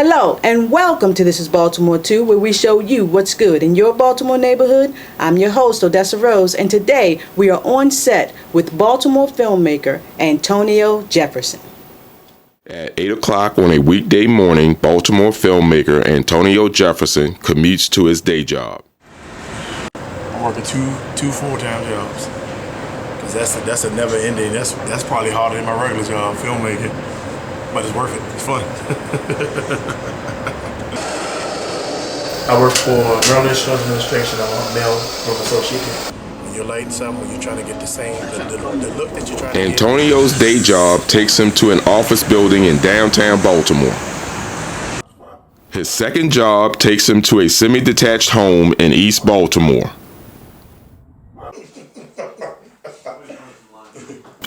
Hello and welcome to This Is Baltimore 2, where we show you what's good in your Baltimore neighborhood. I'm your host, Odessa Rose, and today we are on set with Baltimore filmmaker Antonio Jefferson. At 8 o'clock on a weekday morning, Baltimore filmmaker Antonio Jefferson commutes to his day job. I'm working two full-time jobs, because that's a never-ending. That's probably harder than my regular job, filmmaking. But it's worth it. It's fun. I work for Maryland Insurance Administration. I'm a mail room associate. When you're lighting something, when you're trying to get the same the look that you're trying to get. Antonio's day job takes him to an office building in downtown Baltimore. His second job takes him to a semi-detached home in East Baltimore.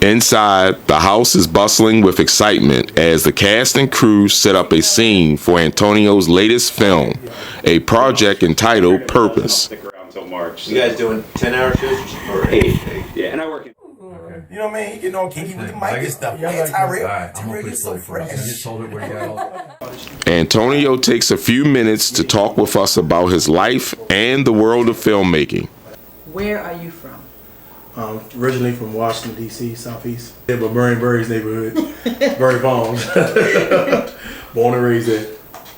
Inside, the house is bustling with excitement as the cast and crew set up a scene for Antonio's latest film, a project entitled Purpose. Stick around until March. You guys doing 10-hour shifts or 8? Yeah, and I work in. You know what I mean? He getting all kinky with the mic and stuff. Yeah, Tyrell, you're so fresh. Antonio takes a few minutes to talk with us about his life and the world of filmmaking. Where are you from? Originally from Washington, D.C., Southeast. Yeah, but Murray Berry's neighborhood, Berry Farms. Born and raised there.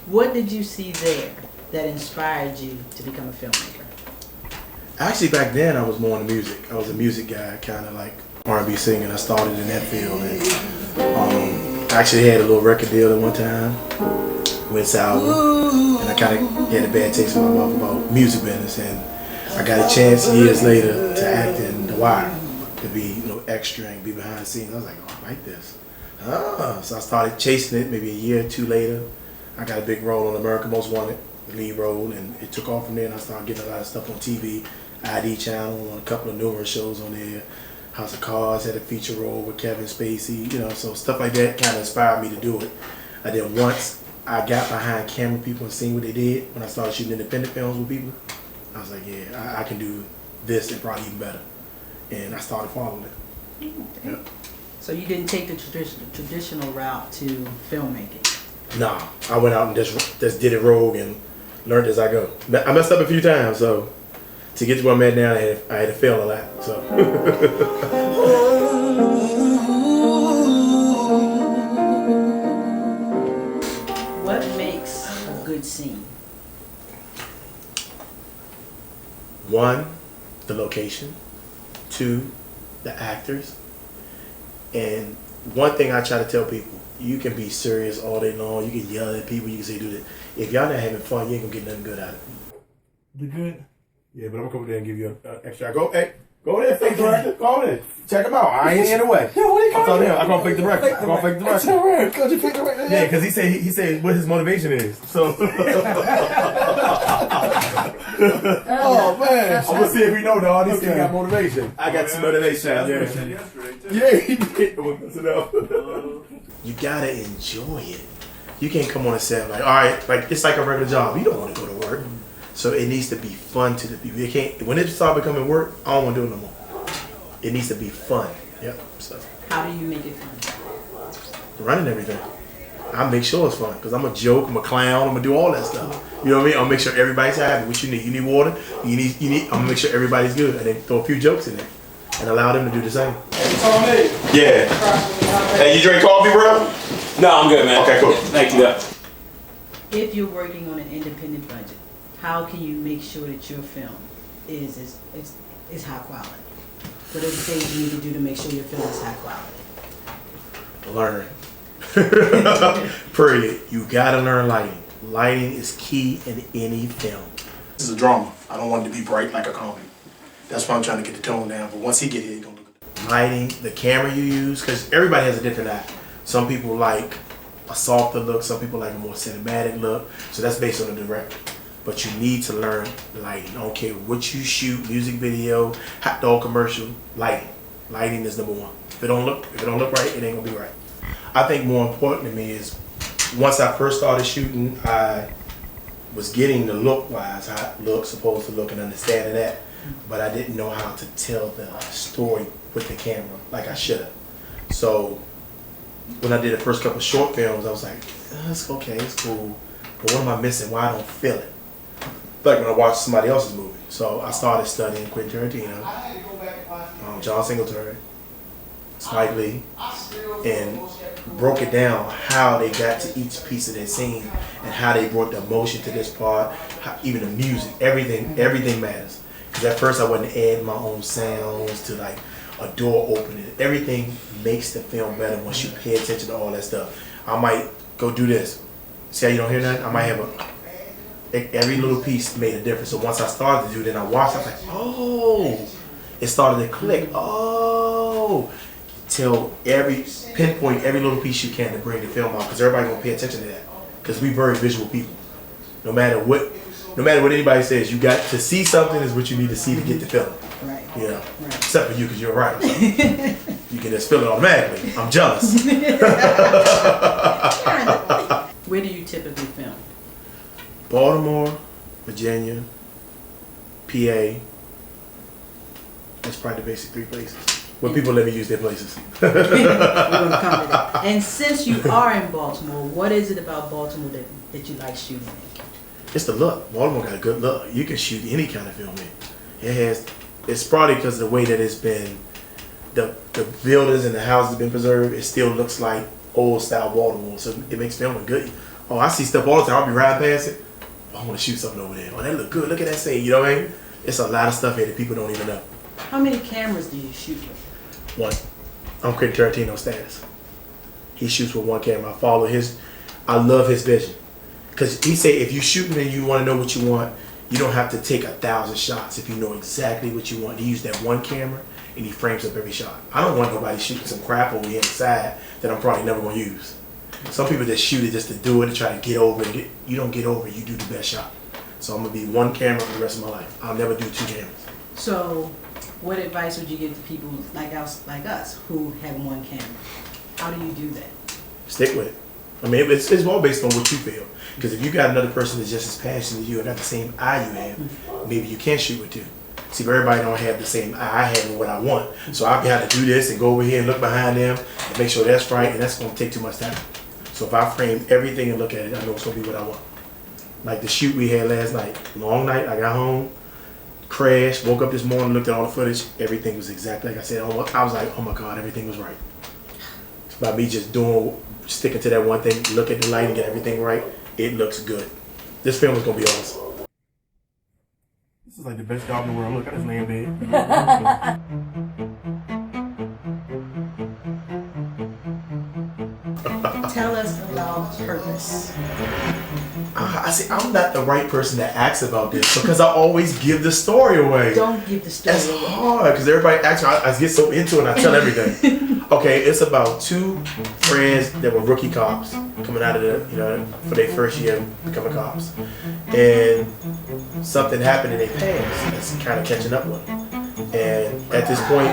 What did you see there that inspired you to become a filmmaker? Actually, back then I was more into music. I was a music guy, kind of like R&B singing. I started in that field, and actually had a little record deal at one time. Went sour, and I kind of had a bad taste in my mouth about music business, and I got a chance years later to act in The Wire, to be extra and be behind the scenes. I was like, oh, I like this. So I started chasing it. Maybe a year or two later, I got a big role on America's Most Wanted, the lead role, and it took off from there. And I started getting a lot of stuff on TV, ID Channel, on a couple of numerous shows on there. House of Cards had a feature role with Kevin Spacey, so stuff like that kind of inspired me to do it. And then once I got behind camera people and seen what they did, when I started shooting independent films with people, I was like, yeah, I can do this and probably even better. And I started following it. Okay. Yep. So you didn't take the traditional route to filmmaking? Nah, I went out and just did it rogue and learned as I go. I messed up a few times, so to get to where I'm at now, I had to fail a lot. So. What makes a good scene? One, the location. Two, the actors. And one thing I try to tell people, you can be serious all day long, you can yell at people, you can say do this. If y'all not having fun, you ain't gonna get nothing good out of it. The good? Yeah, but I'm gonna come over there and give you an extra. Go there, fake director. Go over there. Check him out. I ain't in the way. Yo, what are you calling him? I'm gonna fake the record. I'm gonna fake the record. That's not right. Cause you fake the record. Yeah, because he said what his motivation is. So oh man. I'm gonna see if we know dog. This guy got motivation. I got some motivation. Yeah, he did. You gotta enjoy it. You can't come on a set like, all right, like it's like a regular job. You don't want to go to work. So it needs to be fun to the people. It can't, when it starts becoming work, I don't want to do it no more. It needs to be fun. Yep. So. How do you make it fun? Running everything. I make sure it's fun because I'm a joke, I'm a clown, I'm gonna do all that stuff. You know what I mean? I'll make sure everybody's happy. What you need? You need water. You need. I'm gonna make sure everybody's good, and then throw a few jokes in there, and allow them to do the same. Yeah. Hey, you drink coffee, bro? No, I'm good, man. Okay, cool. Thank you. If you're working on an independent budget, how can you make sure that your film is high quality? What are the things you need to do to make sure your film is high quality? Learn. Period. You gotta learn lighting. Lighting is key in any film. This is a drama. I don't want it to be bright like a comedy. That's why I'm trying to get the tone down. But once he get here, he's gonna look at the lighting, the camera you use, because everybody has a different eye. Some people like a softer look. Some people like a more cinematic look. So that's based on the director. But you need to learn lighting. I don't care what you shoot, music video, hot dog commercial, lighting. Lighting is number one. If it don't look right, it ain't gonna be right. I think more important to me is once I first started shooting, I was getting the look wise, how it looks supposed to look and understanding that, but I didn't know how to tell the story with the camera like I should have. So when I did the first couple of short films, I was like, it's okay, it's cool. but what am I missing? Why I don't feel it? Like when I watch somebody else's movie. So I started studying Quentin Tarantino, John Singletary, Spike Lee, and broke it down how they got to each piece of their scene and how they brought the emotion to this part, even the music, everything matters. Because at first I wasn't adding my own sounds to like a door opening. Everything makes the film better once you pay attention to all that stuff. I might go do this. See how you don't hear nothing? I might have every little piece made a difference. So once I started to do it, then I watched, I was like, oh, it started to click. Oh, till pinpoint every little piece you can to bring the film out, because everybody gonna pay attention to that. Because we very visual people. No matter what anybody says, you got to see something is what you need to see to get the feeling. Right. You know, Right. except for you, because you're right. So you can just feel it automatically. I'm jealous. Where do you typically film? Baltimore, Virginia, PA. That's probably the basic 3 places. When people let me use their places. We're gonna come to that. And since you are in Baltimore, what is it about Baltimore that you like shooting in? It's the look. Baltimore got a good look. You can shoot any kind of film in. It's probably because of the way that it's been, the buildings and the houses have been preserved. It still looks like old style Baltimore, so it makes filming good. Oh, I see stuff all the time. I'll be riding past it. Oh, I want to shoot something over there. Oh, that look good. Look at that scene. You know what I mean? It's a lot of stuff here that people don't even know. How many cameras do you shoot with? One. I'm Quentin Tarantino status. He shoots with one camera. I love his vision. Because he say if you shooting and you want to know what you want, you don't have to take 1,000 shots if you know exactly what you want. He used that one camera and he frames up every shot. I don't want nobody shooting some crap over here inside that I'm probably never going to use. Some people just shoot it just to do it and try to get over it. You don't get over it, you do the best shot. So I'm going to be one camera for the rest of my life. I'll never do 2 cameras. So, what advice would you give to people like us who have one camera? How do you do that? Stick with it. I mean, it's all based on what you feel. Because if you got another person that's just as passionate as you and got the same eye you have, maybe you can shoot with 2. See, everybody don't have the same eye I have and what I want. So I have to do this and go over here and look behind them and make sure that's right, and that's going to take too much time. So if I frame everything and look at it, I know it's going to be what I want. Like the shoot we had last night. Long night, I got home, crashed, woke up this morning, looked at all the footage. Everything was exactly like I said. I was like, oh my God, everything was right. It's about me just sticking to that one thing, look at the light and get everything right. It looks good. This film is going to be awesome. This is like the best job in the world. Look, I just lay in bed. Tell us about purpose. I'm not the right person to ask about this because I always give the story away. Don't give the story That's away. hard because everybody asks me. I get so into it and I tell everything. Okay, it's about 2 friends that were rookie cops coming out of for their first year becoming cops. And something happened in their past that's kind of catching up with them. And at this point,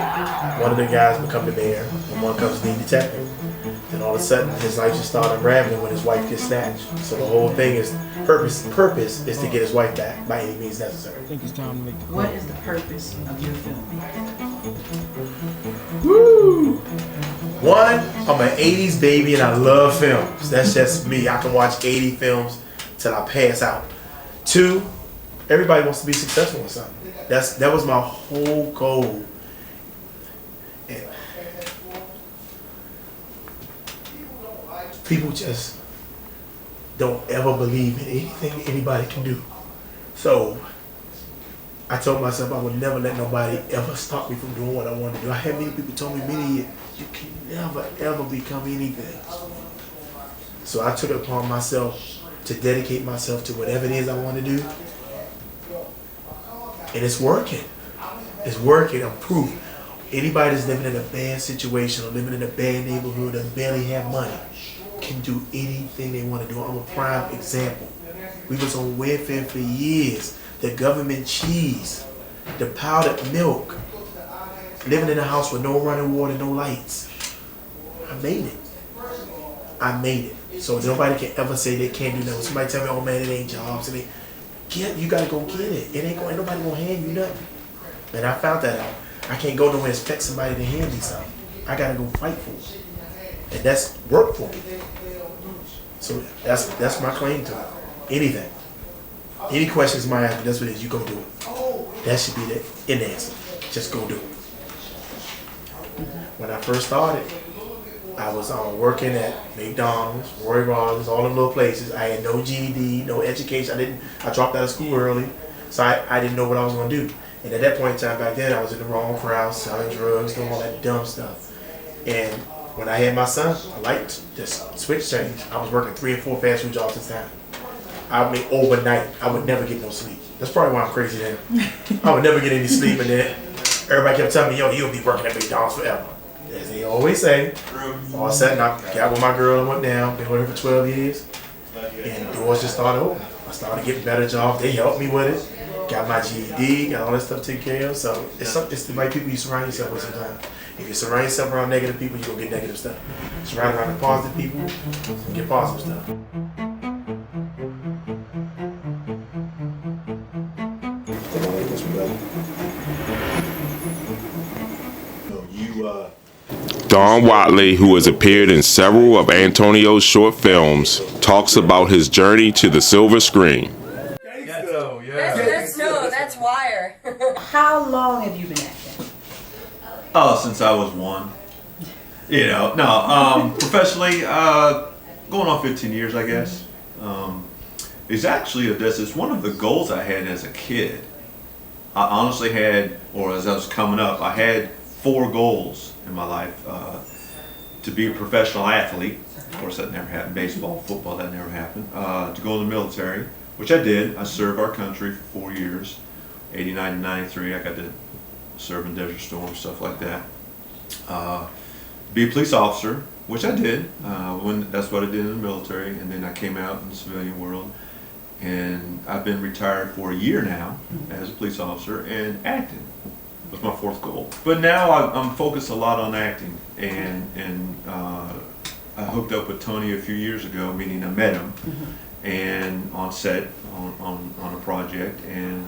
one of the guys become the mayor and one becomes the detective. And all of a sudden, his life just started unraveling when his wife gets snatched. So the whole thing is purpose is to get his wife back by any means necessary. I think it's time to make the What is the purpose of your film? Woo! One, I'm an 80s baby and I love films. That's just me. I can watch 80 films till I pass out. 2, everybody wants to be successful in something. That was my whole goal. And people just don't ever believe in anything anybody can do. So I told myself I would never let nobody ever stop me from doing what I want to do. I had many people tell me many years, you can never ever become anything. So I took it upon myself to dedicate myself to whatever it is I want to do. And it's working. It's working. I'm proof. Anybody that's living in a bad situation or living in a bad neighborhood and barely have money can do anything they want to do. I'm a prime example. We was on welfare for years. The government cheese, the powdered milk, living in a house with no running water, no lights. I made it. I made it. So nobody can ever say they can't do nothing. Somebody tell me, oh man, it ain't jobs. You gotta go get it. Ain't nobody gonna hand you nothing. And I found that out. I can't go nowhere and expect somebody to hand me something. I gotta go fight for it. And that's work for me. So that's my claim to it. anything. Any questions you might have, that's what it is, you go do it. That should be the answer. Just go do it. When I first started, I was working at McDonald's, Roy Rogers, all them little places. I had no GED, no education. I dropped out of school early, so I didn't know what I was gonna do. And at that point in time back then, I was in the wrong crowd, selling drugs, doing all that dumb stuff. And when I had my son, I liked this switch change. I was working 3 or 4 fast food jobs at the time. I mean, overnight, I would never get no sleep. That's probably why I'm crazy then. I would never get any sleep, and then everybody kept telling me, yo, you'll be working at McDonald's forever. As they always say, all of a sudden I got with my girl and went down, been with her for 12 years, and doors just started opening. I started getting better jobs, they helped me with it, got my GED, got all that stuff taken care of, so it's the right people you surround yourself with sometimes. If you surround yourself around negative people, you're going to get negative stuff. Surround around the positive people, you get positive stuff. Don Watley, who has appeared in several of Antonio's short films, talks about his journey to the silver screen. That's wire. How long have you been acting? Oh, since I was 1. You know, no, professionally, going on 15 years, I guess. It's actually Odessa. It's one of the goals I had as a kid. I honestly had, or as I was coming up, I had 4 goals in my life. To be a professional athlete, of course that never happened. Baseball, football, that never happened. To go in the military, which I did. I served our country for 4 years, 89 to 93. I got to serve in Desert Storm, stuff like that. Be a police officer, which I did. That's what I did in the military, and then I came out in the civilian world. And I've been retired for a year now as a police officer, and acting was my 4th goal. But now I'm focused a lot on acting, and I hooked up with Tony a few years ago, meaning I met him, and on set on a project, and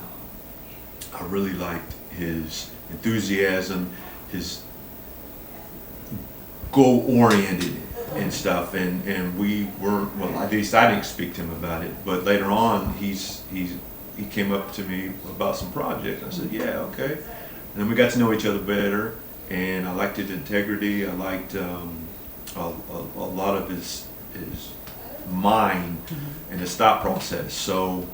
I really liked his enthusiasm, his goal-oriented and stuff, and we were, well, at least I didn't speak to him about it, but later on he came up to me about some project. I said, yeah, okay. And then we got to know each other better, and I liked his integrity. I liked a lot of his mind and his thought process. So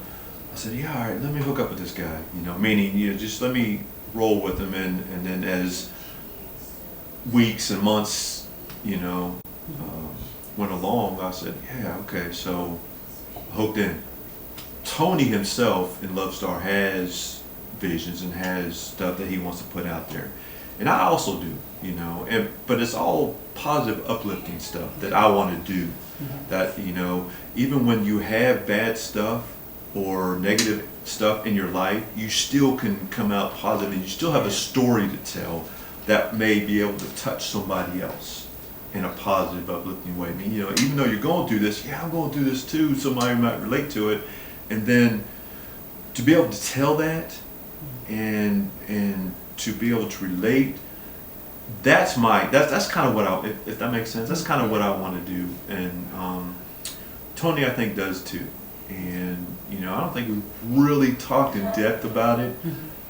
I said, yeah, all right, let me hook up with this guy, meaning, just let me roll with him, and then as weeks and months, went along, I said, yeah, okay, so hooked in. Tony himself in Love Star has visions and has stuff that he wants to put out there. And I also do, but it's all positive, uplifting stuff that I want to do. That, even when you have bad stuff or negative stuff in your life, you still can come out positive, and you still have a story to tell that may be able to touch somebody else in a positive, uplifting way. I mean, even though you're going through this, yeah, I'm going through this too, somebody might relate to it, and then to be able to tell that and to be able to relate, that's kind of what if that makes sense, that's kind of what I want to do. And Tony, I think, does too. And I don't think we've really talked in depth about it,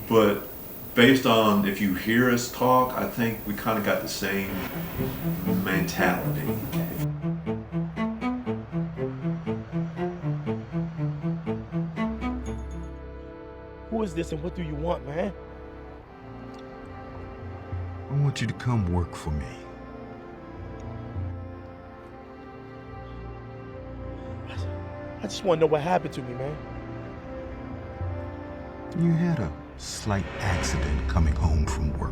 but based on if you hear us talk, I think we kind of got the same mentality. Who is this and what do you want, man? I want you to come work for me. I just want to know what happened to me, man. You had a slight accident coming home from work.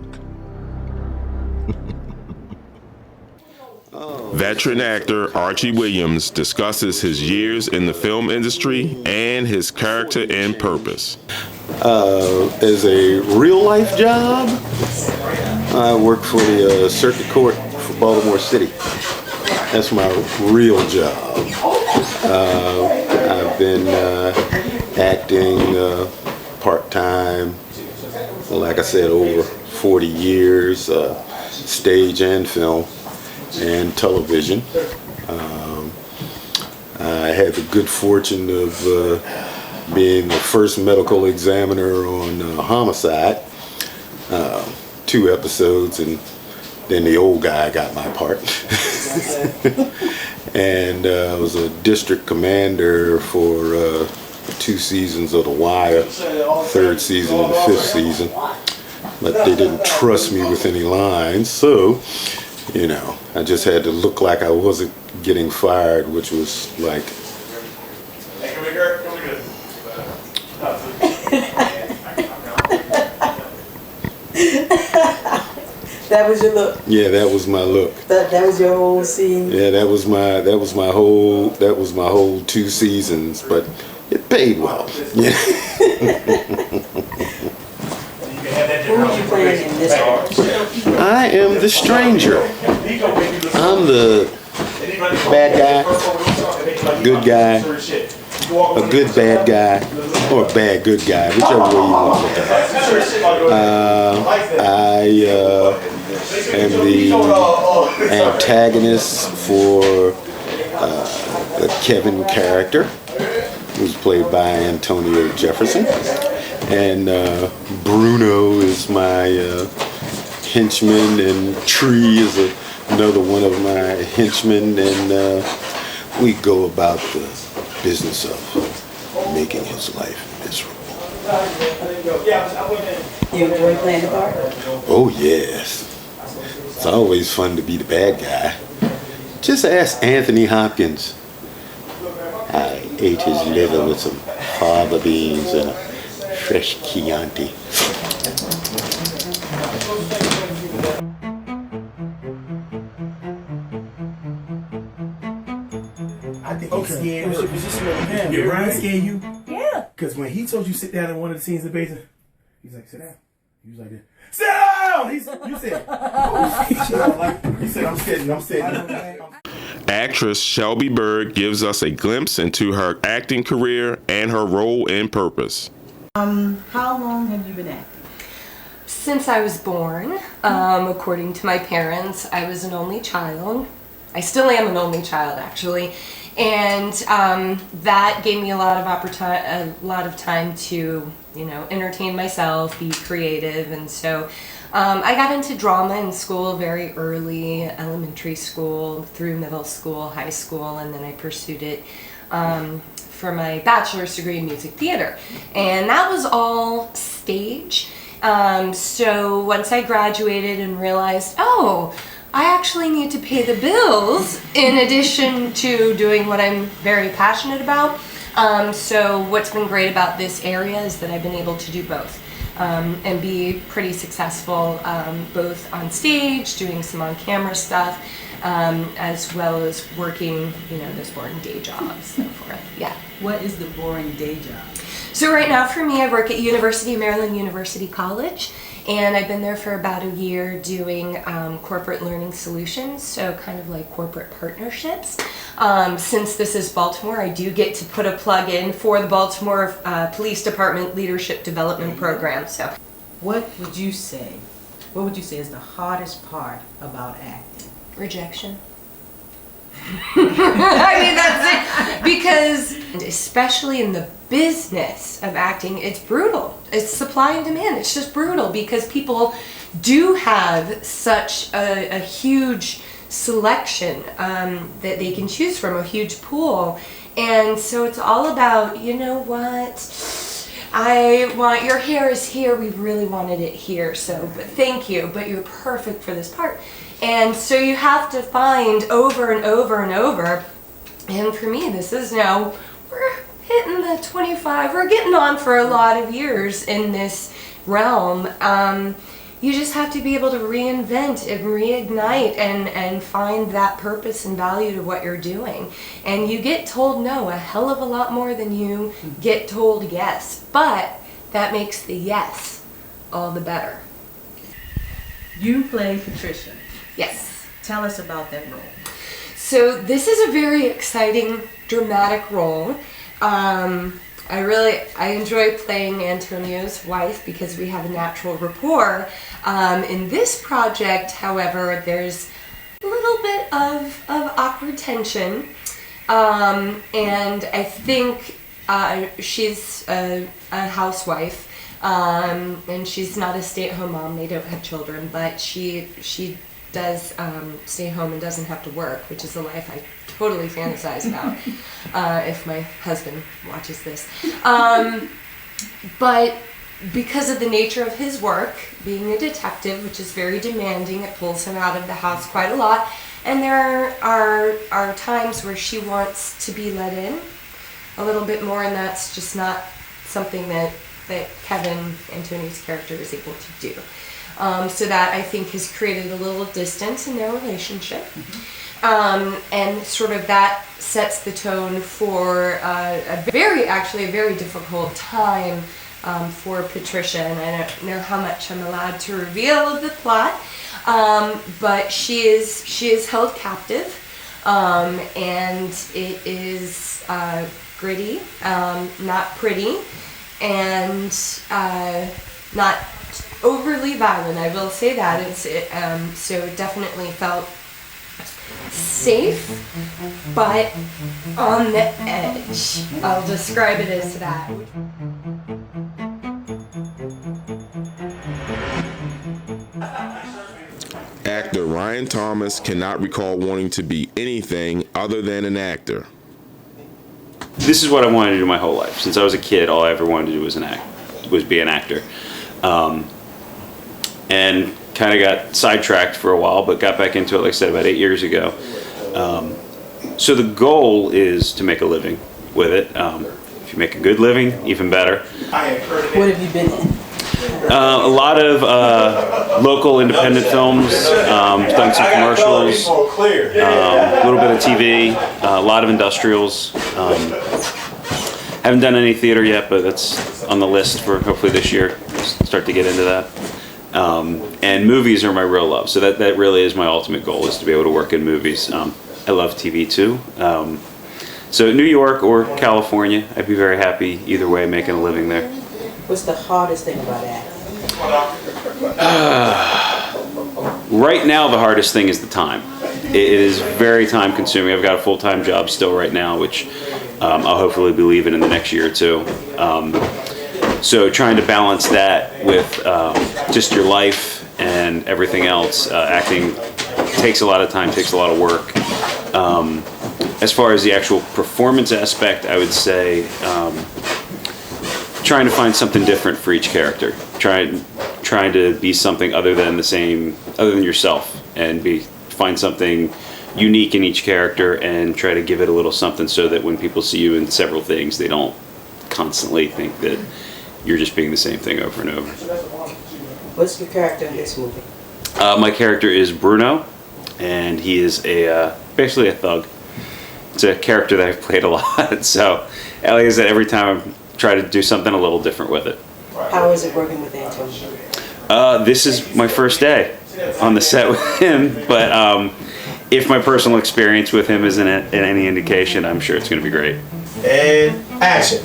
Veteran actor Archie Williams discusses his years in the film industry and his character and purpose. As a real-life job, I work for the Circuit Court for Baltimore City. That's my real job. I've been acting part-time, like I said, over 40 years, stage and film and television. I had the good fortune of being the first medical examiner on Homicide, 2 episodes, and then the old guy got my part. And I was a district commander for 2 seasons of The Wire, 3rd season and the 5th season. But they didn't trust me with any lines, so, you know, I just had to look like I wasn't getting fired, which was like... That was your look. Yeah, that was my look. That was your whole scene. Yeah, that was my whole 2 seasons, but it paid well. Yeah. Who were you playing in this part? I am the stranger. I'm the bad guy, good guy, a good bad guy, or a bad good guy, whichever way you want to look at it. I am the antagonist for the Kevin character, who's played by Antonio Jefferson. And Bruno is my henchman, and Tree is another one of my henchmen, and we go about the business of making his life miserable. You enjoy playing the part? Oh yes, it's always fun to be the bad guy. Just ask Anthony Hopkins. I ate his liver with some fava beans and a fresh Chianti. I think he's scared. Did Ryan scare you? Yeah. Because when he told you sit down in one of the scenes in the basement, he's like, sit down. He was like, this. Sit down! You said, oh, he said, I'm sitting. Actress Shelby Berg gives us a glimpse into her acting career and her role in Purpose. How long have you been acting? Since I was born, according to my parents, I was an only child. I still am an only child, actually, and that gave me a lot of time to, you know, entertain myself, be creative, and so I got into drama in school very early, elementary school, through middle school, high school, and then I pursued it for my bachelor's degree in music theater, and that was all stage. So once I graduated and realized, oh, I actually need to pay the bills in addition to doing what I'm very passionate about. So what's been great about this area is that I've been able to do both and be pretty successful both on stage, doing some on-camera stuff, as well as working, you know, those boring day jobs, so forth. Yeah. What is the boring day job? So right now for me, I work at University of Maryland University College, and I've been there for about a year doing corporate learning solutions, so kind of like corporate partnerships. Since This Is Baltimore, I do get to put a plug in for the Baltimore Police Department Leadership Development Program. So, What would you say is the hardest part about acting? rejection. I mean, that's it. Because especially in the business of acting, it's brutal. It's supply and demand. It's just brutal because people do have such a huge selection that they can choose from, a huge pool. And so it's all about, you know what, I want, your hair is here, we really wanted it here, so, but thank you, but you're perfect for this part. And so you have to find over and over and over, and for me, this is now, we're hitting the 25, we're getting on for a lot of years in this realm. You just have to be able to reinvent and reignite and find that purpose and value to what you're doing. And you get told no a hell of a lot more than you get told yes, but that makes the yes all the better. You play Patricia. Yes. Tell us about that role. So this is a very exciting, dramatic role. I enjoy playing Antonio's wife because we have a natural rapport. In this project, however, there's a little bit of awkward tension. And I think she's a housewife, and she's not a stay-at-home mom. They don't have children, but she does stay home and doesn't have to work, which is a life I totally fantasize about if my husband watches this. But because of the nature of his work, being a detective, which is very demanding, it pulls him out of the house quite a lot. And there are times where she wants to be let in a little bit more, and that's just not something that Kevin, Antonio's character, is able to do. So that, I think, has created a little distance in their relationship. And sort of that sets the tone for a very difficult time for Patricia. And I don't know how much I'm allowed to reveal of the plot, but she is held captive, and it is gritty, not pretty, and not overly violent. I will say that. So it definitely felt safe, but on the edge. I'll describe it as that. Actor Ryan Thomas cannot recall wanting to be anything other than an actor. This is what I wanted to do my whole life. Since I was a kid, all I ever wanted to do was be an actor. And kind of got sidetracked for a while, but got back into it, like I said, about 8 years ago. So the goal is to make a living with it. If you make a good living, even better. What have you been in? A lot of local independent films, done some commercials, a little bit of TV, a lot of industrials. Haven't done any theater yet, but that's on the list for hopefully this year. Start to get into that. And movies are my real love, so that really is my ultimate goal, is to be able to work in movies. I love TV too. So New York or California, I'd be very happy either way, making a living there. What's the hardest thing about acting? Right now, the hardest thing is the time. It is very time consuming. I've got a full-time job still right now, which I'll hopefully be leaving in the next year or two. So trying to balance that with just your life and everything else, acting takes a lot of time, takes a lot of work. As far as the actual performance aspect, I would say trying to find something different for each character. Trying to be something other than yourself, and find something unique in each character, and try to give it a little something so that when people see you in several things, they don't constantly think that you're just being the same thing over and over. What's your character in this movie? My character is Bruno, and he is basically a thug. It's a character that I've played a lot, so like I said, every time I try to do something a little different with it. How is it working with Antonio? This is my first day on the set with him, but if my personal experience with him isn't any indication, I'm sure it's going to be great. And action.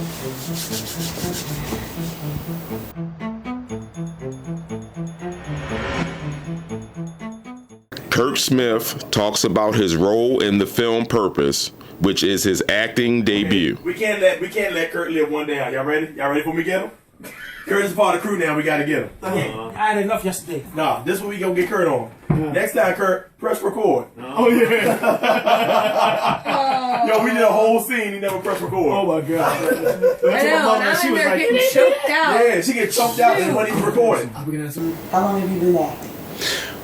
Kirk Smith talks about his role in the film Purpose, which is his acting debut. We can't let Kurt live one down. Y'all ready? Y'all ready for me to get him? Kurt is part of the crew now. We gotta get him. I had enough yesterday. Nah, this one we gonna get Kurt on. Next time, Kurt, press record. Oh yeah. Yo, we did a whole scene. He never pressed record. Oh my god. I know, and I'm in there getting choked out. Yeah, she get choked out and when he's recording. How long have you been acting?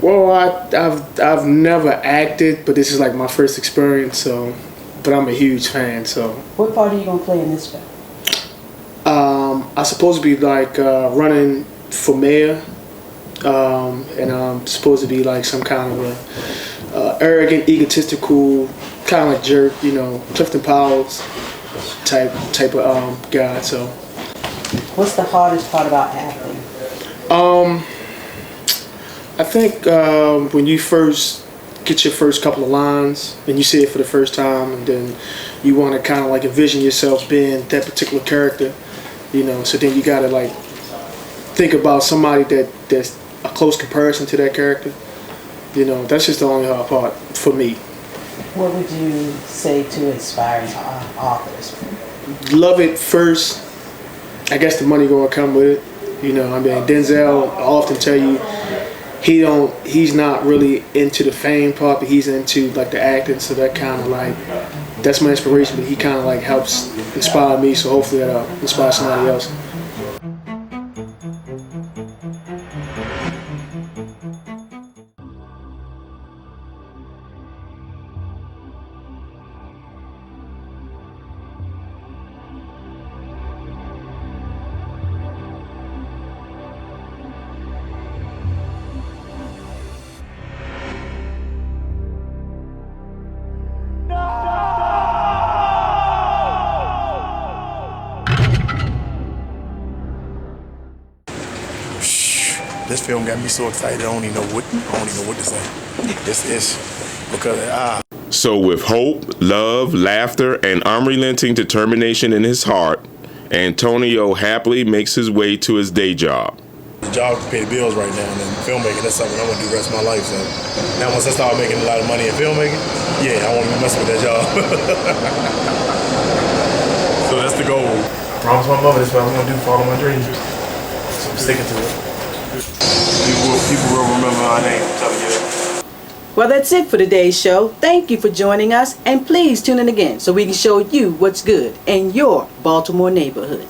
Well, I've never acted, but this is like my first experience. But I'm a huge fan. So. What part are you gonna play in this film? I'm supposed to be like running for mayor, and I'm supposed to be like some kind of a arrogant, egotistical, kind of like jerk, Clifton Powell's type of guy. So. What's the hardest part about acting? I think when you first get your first couple of lines and you see it for the first time, and then you want to kind of like envision yourself being that particular character, so then you gotta like think about somebody that's a close comparison to that character. That's just the only hard part for me. What would you say to aspiring authors? Love it first. I guess the money gonna come with it. You know, I mean, Denzel, I often tell you, he's not really into the fame part, but he's into like the acting, so that kind of like, that's my inspiration, but he kind of like helps inspire me, so hopefully that'll inspire somebody else. This film got me so excited. I don't even know what to say. It's because So with hope, love, laughter, and unrelenting determination in his heart, Antonio happily makes his way to his day job. the job to pay the bills right now, and then filmmaking, that's something I want to do the rest of my life. So now once I start making a lot of money in filmmaking, yeah, I won't be messing with that job. So that's the goal. I promised my mother that's what I was going to do, follow my dreams. So I'm sticking to it. People will remember my name, I'm telling you that. Well, that's it for today's show. Thank you for joining us, and please tune in again so we can show you what's good in your Baltimore neighborhood.